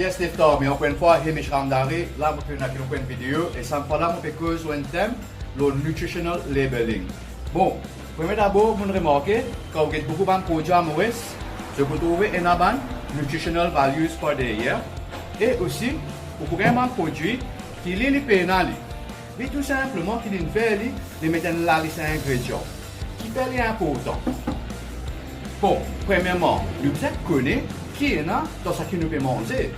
Yes, Liftor, mais encore une fois, Hamish Ramdari, là, vous pouvez faire une vidéo et ça me parle là, on peut causer un thème, le nutritional labeling. Bon, premier d'abord, vous remarquez, quand vous avez beaucoup de produits à mauvais, je vous trouve un nutritional values for the year. Et aussi, vous pouvez un produit qui est pénal. Mais tout simplement, qui est fait, de mettre là les ingrédients. Qui est important. Bon, premièrement, nous connaissons qui est là dans ce que nous pouvons manger.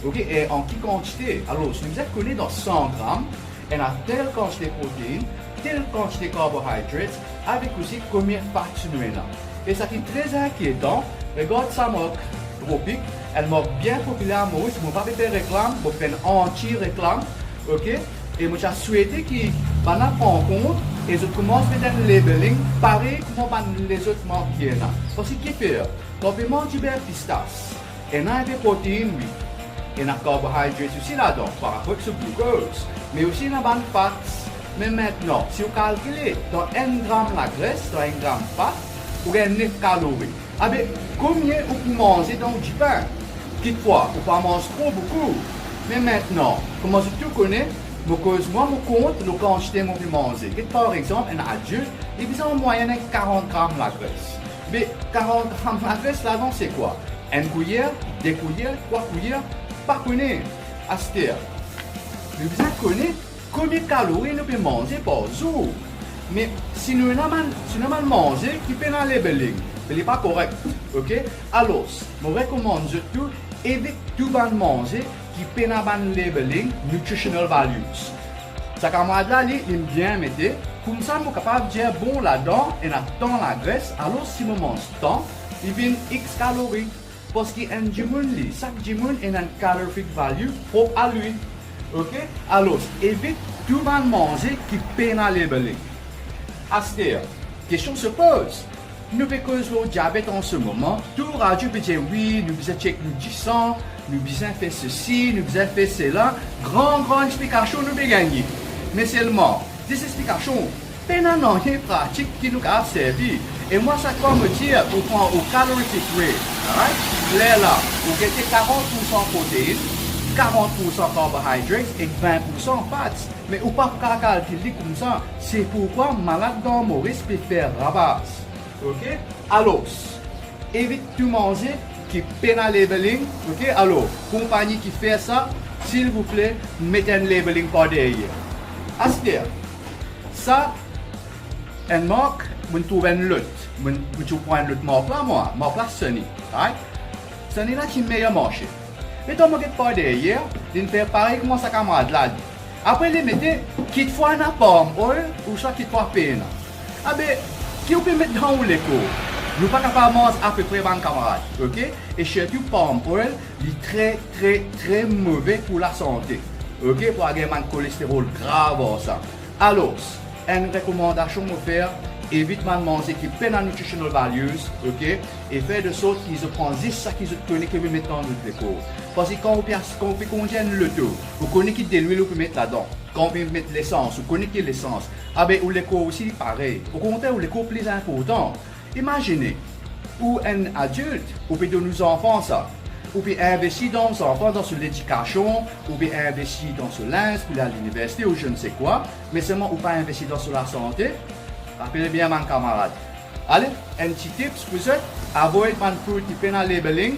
Ok, et en quelle quantité? Alors, si nous connaissons dans 100 grammes, on a telle quantité de protéines, telle quantité de carbohydrates, avec aussi combien de fats nous avons. Et ça qui est très inquiétant, regarde ça marque tropique, elle marque bien populaire, moi aussi, je ne vais pas faire réclame, je vais faire une anti-réclame, ok? Et moi, j'ai souhaité qu'ils prennent en compte et je commence à faire un labeling pareil comme les autres marques qui sont là. Parce que qu'est-ce que quand on mange du beurre pistache, il y a des protéines, oui. Il y a des carbohydrates aussi là-dedans, par rapport à ce glucose. Mais aussi, il y a des fats. Mais maintenant, si vous calculez dans 1 gramme la graisse, dans 1 gramme de fat, vous avez 9 calories. Ah bien, combien vous pouvez manger dans du pain? Quelquefois, vous ne pouvez pas manger trop beaucoup. Mais maintenant, comment je tout connais, because moi, je compte la quantité que je peux manger. Par exemple, un adulte, il a en moyenne 40 grammes la graisse. Mais 40 grammes la graisse, là-dedans, c'est quoi? Une cuillère, 2 cuillères, 3 cuillères, pas connaître. Astér. Nous devons connaître combien de calories nous pouvons manger par jour. Mais si nous avons mangé, qui peut dans le labeling, ce n'est pas correct. Ok? Alors, je recommande tout, éviter tout le manger qui peut dans le labeling nutritional values. Ça camarade là, il aime bien mettre. Comme ça, je suis capable de dire bon là-dedans, et dans la graisse, alors si je mange tant, il vient X calories. Parce qu'il y a un djimoun, chaque djimoun a un calorific value propre à lui. Ok? Alors, évite tout le monde manger qui peut dans le labeling. Astér, question se pose. Nous pouvons causer le diabète en ce moment. Tout radio peut dire oui, nous besoin checker nous du sang, nous besoin faire ceci, nous besoin faire cela. Grande explication nous pouvons gagner. Mais seulement, des explications, peine non pratique qui nous a servi. Et moi, ça quoi me dire, on prend au calorific weight. Là, vous gagnez 40% protéines, 40% carbohydrates et 20% fats. Mais ou pas calculer comme ça. C'est pourquoi malade dans Maurice peut faire rabasse. Ok? Alors, évite tout manger qui peine à labeling. Ok? Alors, compagnie qui fait ça, s'il vous plaît, mettez un labeling par derrière. Astér, ça, une marque, je trouve une lutte. Je prends une lutte marque là, marque là, Sony. Right? Sony là, qui est le meilleur marché. Mais quand je regarde par derrière, il fait pareil comme ça camarade là. Après, il mettez qu'il faut un pomme oil ou ça qu'il faut peine. Ah ben, qui vous peut mettre dans l'écho? Nous ne sommes pas capables de manger à peu près 20 camarades. Ok? Et surtout, pomme oil, il est très mauvais pour la santé. Ok? Pour avoir un cholestérol grave ça. Alors, une recommandation à faire, évite de manger qui peine en nutritional values, ok? Et faire de sorte qu'ils prennent juste ça qu'ils connaissent que vous mettez dans notre décor. Parce que quand on fait congeler le tout, vous connaissez de l'huile vous mettre là-dedans. Quand on met l'essence, vous connaissez l'essence. Ah ben, ou l'éco aussi pareil. Au contraire, ou l'éco plus important. Imaginez, ou un adulte, ou peut donner nos enfants ça. Ou bien investir dans nos enfants, dans l'éducation, ou bien investir dans ce linge, pour aller à l'université, ou je ne sais quoi. Mais seulement, ou pas investir dans la santé. Rappelez bien, mon camarade. Allez, un petit tips pour ça. Avoid man food qui fait dans le labeling.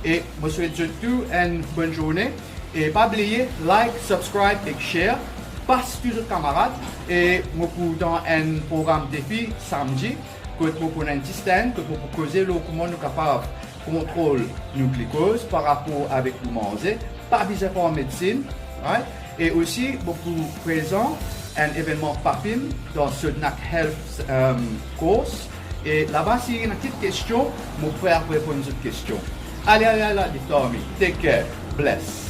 Et je vous souhaite tout une bonne journée. Et pas oublier, like, subscribe et share. Passe tous les camarades. Et je vous dans un programme défi samedi. Que vous prenez un petit stand, que vous causer comment nous sommes capables de contrôler nos glucose par rapport avec le manger. Pas besoin de médecine. Right? Et aussi, beaucoup présent un événement PAPIM dans ce NAC Health course. Et là-bas, s'il y a une petite question, mon frère répond à cette question. Allez, Tommy. Take care. Bless.